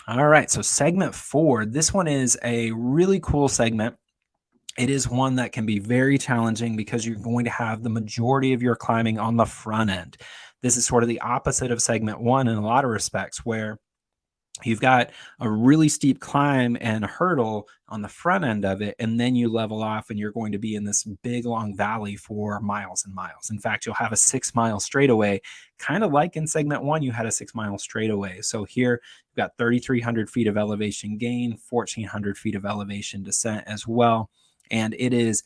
All right, so segment 4, this one is a really cool segment. It is one that can be very challenging because you're going to have the majority of your climbing on the front end. This is sort of the opposite of segment 1 in a lot of respects, where you've got a really steep climb and hurdle on the front end of it, and then you level off and you're going to be in this big long valley for miles and miles. In fact, you'll have a 6 mile straightaway, kind of like in segment 1 you had a 6 mile straightaway. So here you've got 3,300 feet of elevation gain, 1,400 feet of elevation descent as well. And it is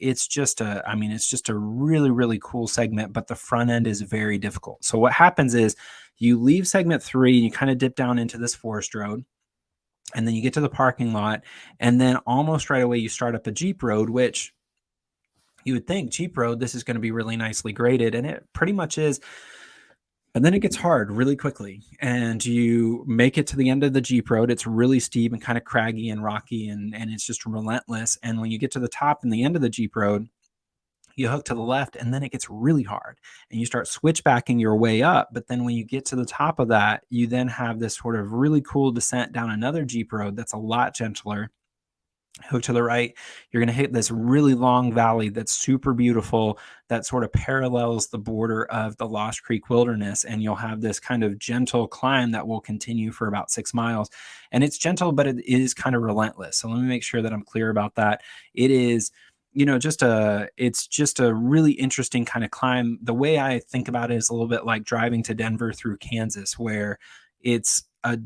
it's just a really, really cool segment, but the front end is very difficult. So what happens is you leave segment 3 and you kind of dip down into this forest road, and then you get to the parking lot, and then almost right away you start up a Jeep road, which you would think Jeep road, this is going to be really nicely graded, and it pretty much is. And then it gets hard really quickly, and you make it to the end of the Jeep road. It's really steep and kind of craggy and rocky, and it's just relentless. And when you get to the top and the end of the Jeep road, you hook to the left, and then it gets really hard and you start switchbacking your way up. But then when you get to the top of that, you then have this sort of really cool descent down another Jeep road that's a lot gentler. Hook to the right, you're going to hit this really long valley that's super beautiful, that sort of parallels the border of the Lost Creek Wilderness, and you'll have this kind of gentle climb that will continue for about 6 miles. And it's gentle, but it is kind of relentless. So let me make sure that I'm clear about that. It is it's just a really interesting kind of climb. The way I think about it is a little bit like driving to Denver through Kansas, where it's a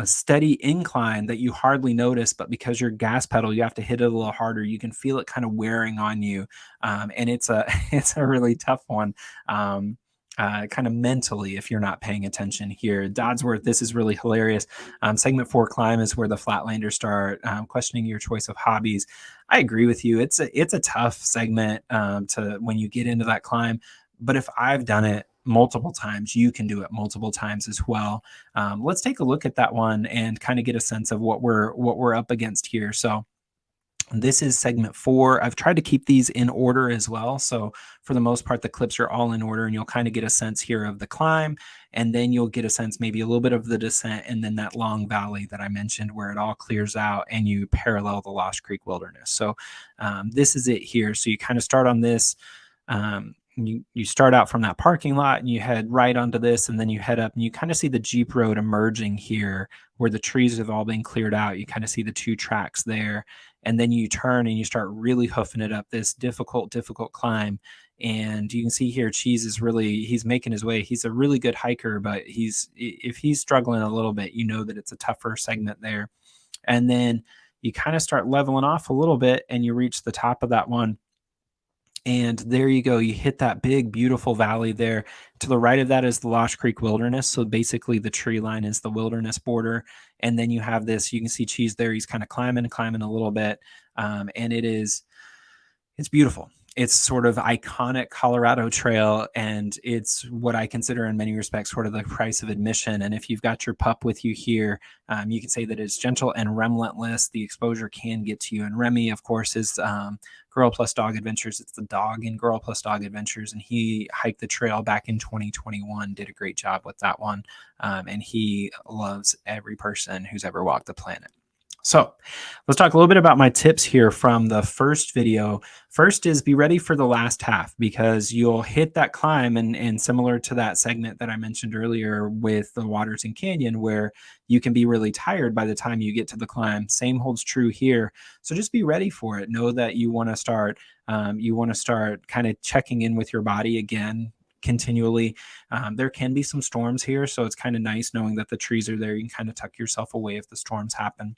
steady incline that you hardly notice, but because your gas pedal, you have to hit it a little harder. You can feel it kind of wearing on you, and it's a it's a really tough one. Kind of mentally, if you're not paying attention here. Dodsworth, this is really hilarious. Segment 4 climb is where the Flatlanders start. Questioning your choice of hobbies. I agree with you. It's a tough segment to when you get into that climb. But if I've done it multiple times, you can do it multiple times as well. Let's take a look at that one and kind of get a sense of what we're up against here. So this is segment 4. I've tried to keep these in order as well. So for the most part, the clips are all in order, and you'll kind of get a sense here of the climb, and then you'll get a sense maybe a little bit of the descent, and then that long valley that I mentioned where it all clears out and you parallel the Lost Creek Wilderness. So this is it here. So you kind of start on this. You start out from that parking lot and you head right onto this, and then you head up and you kind of see the Jeep road emerging here where the trees have all been cleared out. You kind of see the 2 tracks there, and then you turn and you start really hoofing it up this difficult climb. And you can see here Cheese is he's making his way. He's a really good hiker, but if he's struggling a little bit, you know that it's a tougher segment there. And then you kind of start leveling off a little bit and you reach the top of that one. And there you go. You hit that big, beautiful valley there. To the right of that is the Lost Creek Wilderness. So basically the tree line is the wilderness border. And then you have this, you can see Cheese there. He's kind of climbing a little bit. And it's beautiful. It's sort of iconic Colorado trail, and it's what I consider in many respects sort of the price of admission. And if you've got your pup with you here, you can say that it's gentle and relentless. The exposure can get to you. And Remy, of course, is Girl Plus Dog Adventures. It's the dog in Girl Plus Dog Adventures, and he hiked the trail back in 2021, did a great job with that one. And he loves every person who's ever walked the planet. So let's talk a little bit about my tips here from the first video. First is be ready for the last half, because you'll hit that climb, and similar to that segment that I mentioned earlier with the Waterton Canyon, where you can be really tired by the time you get to the climb. Same holds true here. So just be ready for it. Know that you want to start kind of checking in with your body again continually. There can be some storms here, so it's kind of nice knowing that the trees are there. You can kind of tuck yourself away if the storms happen.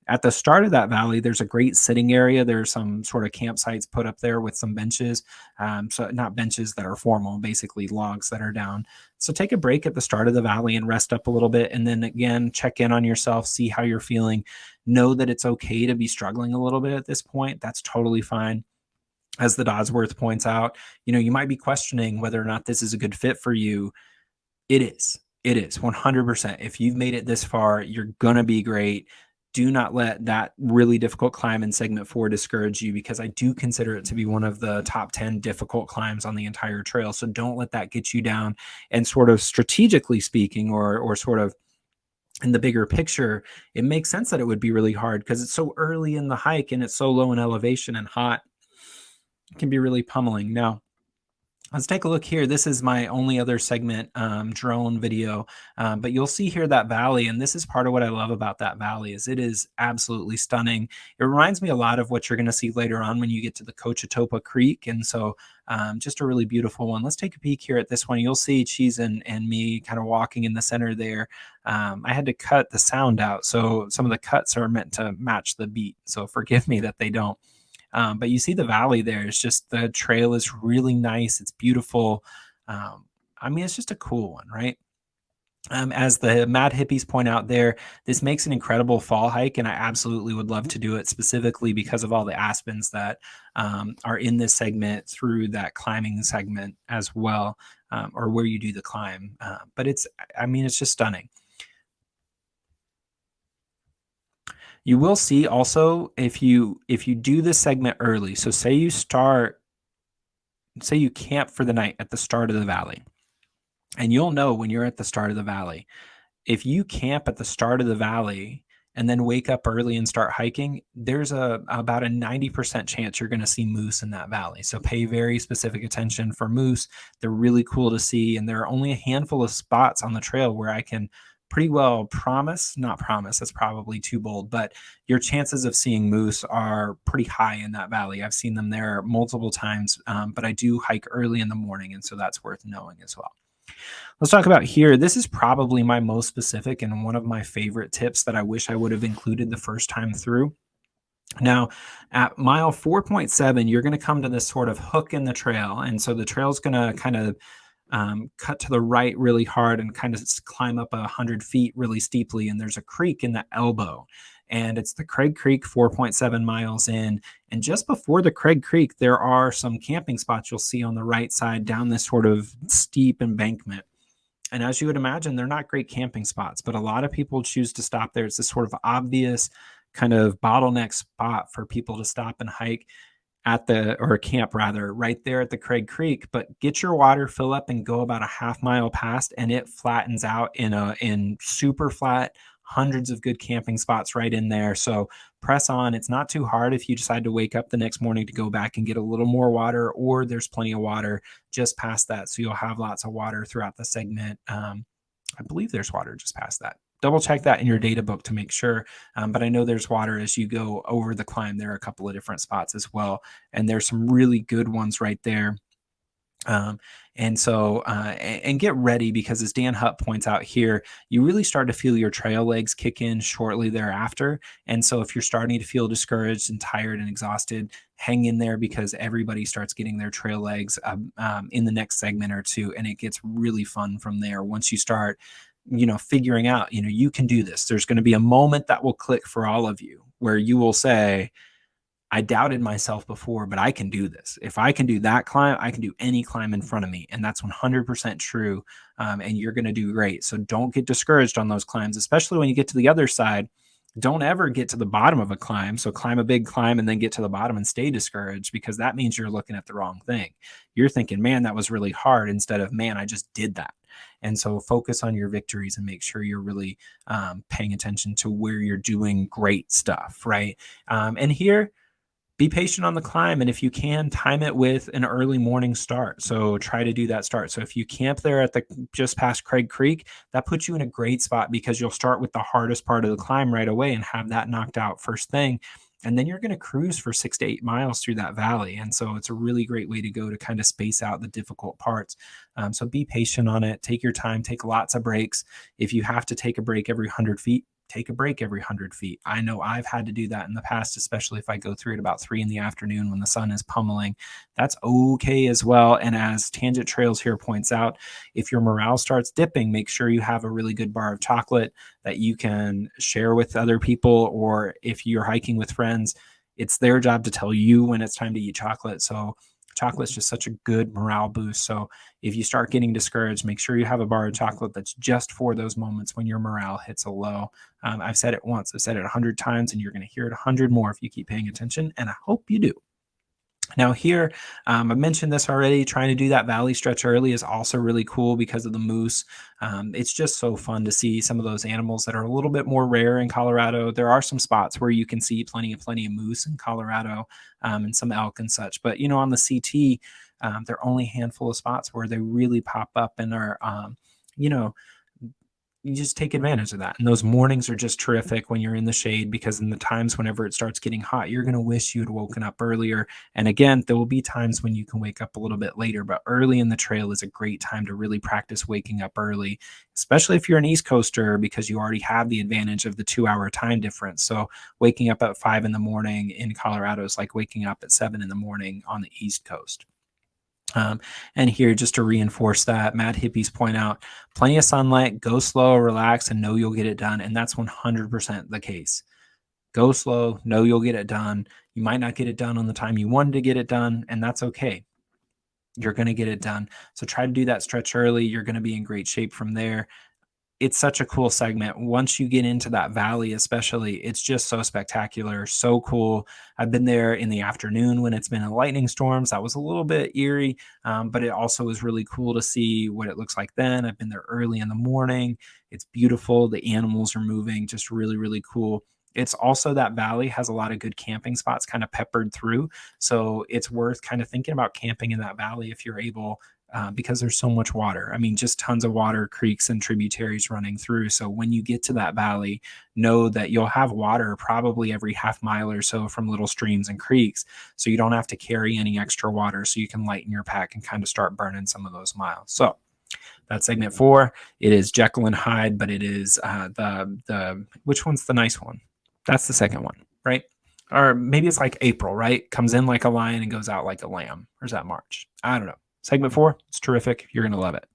At the start of that valley, there's a great sitting area. There's some sort of campsites put up there with some benches. So not benches that are formal, basically logs that are down. So take a break at the start of the valley and rest up a little bit. And then again, check in on yourself, see how you're feeling. Know that it's okay to be struggling a little bit at this point. That's totally fine. As the Dodsworth points out, you might be questioning whether or not this is a good fit for you. It is 100%. If you've made it this far, you're going to be great. Do not let that really difficult climb in segment 4 discourage you, because I do consider it to be one of the top 10 difficult climbs on the entire trail. So don't let that get you down. And sort of strategically speaking, or sort of in the bigger picture, it makes sense that it would be really hard because it's so early in the hike and it's so low in elevation and hot. It can be really pummeling. Now, let's take a look here. This is my only other segment drone video, but you'll see here that valley, and this is part of what I love about that valley is it is absolutely stunning. It reminds me a lot of what you're going to see later on when you get to the Cochetopa Creek, and so just a really beautiful one. Let's take a peek here at this one. You'll see Cheese and me kind of walking in the center there. I had to cut the sound out, so some of the cuts are meant to match the beat, so forgive me that they don't. But you see the valley there. It's just the trail is really nice. It's beautiful. I mean, it's just a cool one, right? As the Mad Hippies point out there, this makes an incredible fall hike, and I absolutely would love to do it specifically because of all the aspens that are in this segment through that climbing segment as well, or where you do the climb. But I mean, it's just stunning. You will see also if you do this segment early, so say you camp for the night at the start of the valley, and you'll know when you're at the start of the valley. If you camp at the start of the valley and then wake up early and start hiking, there's about a 90% chance you're going to see moose in that valley. So pay very specific attention for moose. They're really cool to see, and there are only a handful of spots on the trail where I can pretty well not promise, that's probably too bold, but your chances of seeing moose are pretty high in that valley. I've seen them there multiple times, but I do hike early in the morning, and so that's worth knowing as well. Let's talk about here. This is probably my most specific and one of my favorite tips that I wish I would have included the first time through. Now, at mile 4.7, you're going to come to this sort of hook in the trail. And so the trail is going to kind of cut to the right really hard and kind of climb up 100 feet really steeply. And there's a creek in the elbow. And it's the Craig Creek, 4.7 miles in. And just before the Craig Creek, there are some camping spots you'll see on the right side down this sort of steep embankment. And as you would imagine, they're not great camping spots, but a lot of people choose to stop there. It's this sort of obvious kind of bottleneck spot for people to stop and hike or camp rather, right there at the Craig Creek. But get your water, fill up, and go about a half mile past, and it flattens out in super flat, hundreds of good camping spots right in there. So press on. It's not too hard if you decide to wake up the next morning to go back and get a little more water, or there's plenty of water just past that. So you'll have lots of water throughout the segment. I believe there's water just past that. Double check that in your data book to make sure. But I know there's water as you go over the climb. There are a couple of different spots as well. And there's some really good ones right there. And get ready, because as Dan Hutt points out here, you really start to feel your trail legs kick in shortly thereafter. And so if you're starting to feel discouraged and tired and exhausted, hang in there, because everybody starts getting their trail legs in the next segment or two. And it gets really fun from there. Once you start, figuring out, you can do this. There's going to be a moment that will click for all of you where you will say, I doubted myself before, but I can do this. If I can do that climb, I can do any climb in front of me. And that's 100% true. And you're going to do great. So don't get discouraged on those climbs, especially when you get to the other side. Don't ever get to the bottom of a climb. So climb a big climb and then get to the bottom and stay discouraged, because that means you're looking at the wrong thing. You're thinking, man, that was really hard, instead of, man, I just did that. And so focus on your victories and make sure you're really paying attention to where you're doing great stuff, right? And here, be patient on the climb. And if you can, time it with an early morning start. So try to do that start. So if you camp there at just past Craig Creek, that puts you in a great spot, because you'll start with the hardest part of the climb right away and have that knocked out first thing. And then you're going to cruise for 6 to 8 miles through that valley. And so it's a really great way to go to kind of space out the difficult parts. So be patient on it. Take your time. Take lots of breaks. If you have to take a break every 100 feet, take a break every 100 feet. I know I've had to do that in the past, especially if I go through at about 3 p.m. when the sun is pummeling. That's okay as well. And as Tangent Trails here points out, if your morale starts dipping, make sure you have a really good bar of chocolate that you can share with other people. Or if you're hiking with friends, it's their job to tell you when it's time to eat chocolate. So chocolate's just such a good morale boost. So if you start getting discouraged, make sure you have a bar of chocolate that's just for those moments when your morale hits a low. I've said it once, I've said it 100 times, and you're going to hear it 100 more if you keep paying attention, and I hope you do. Now here, I mentioned this already, trying to do that valley stretch early is also really cool because of the moose. It's just so fun to see some of those animals that are a little bit more rare in Colorado. There are some spots where you can see plenty of moose in Colorado, and some elk and such. But, on the CT, there are only a handful of spots where they really pop up and are, you know, you just take advantage of that. And those mornings are just terrific when you're in the shade, because in the times whenever it starts getting hot, you're going to wish you had woken up earlier. And again, there will be times when you can wake up a little bit later, but early in the trail is a great time to really practice waking up early, especially if you're an East Coaster, because you already have the advantage of the 2 hour time difference. So waking up at 5 in the morning in Colorado is like waking up at 7 in the morning on the East Coast. And here, just to reinforce that, Mad Hippies point out plenty of sunlight, go slow, relax, and know you'll get it done. And that's 100% the case. Go slow, know you'll get it done. You might not get it done on the time you wanted to get it done, and that's okay. You're going to get it done. So try to do that stretch early. You're going to be in great shape from there. It's such a cool segment. Once you get into that valley, especially, it's just so spectacular, so cool. I've been there in the afternoon when it's been in lightning storms. That was a little bit eerie, but it also was really cool to see what it looks like then. I've been there early in the morning. It's beautiful. The animals are moving, just really, really cool. It's also, that valley has a lot of good camping spots kind of peppered through. So it's worth kind of thinking about camping in that valley if you're able, because there's so much water. I mean, just tons of water, creeks and tributaries running through. So when you get to that valley, know that you'll have water probably every half mile or so from little streams and creeks. So you don't have to carry any extra water. So you can lighten your pack and kind of start burning some of those miles. So that's segment 4. It is Jekyll and Hyde, but it is the which one's the nice one? That's the second one, right? Or maybe it's like April, right? Comes in like a lion and goes out like a lamb. Or is that March? I don't know. Segment 4, it's terrific. You're going to love it.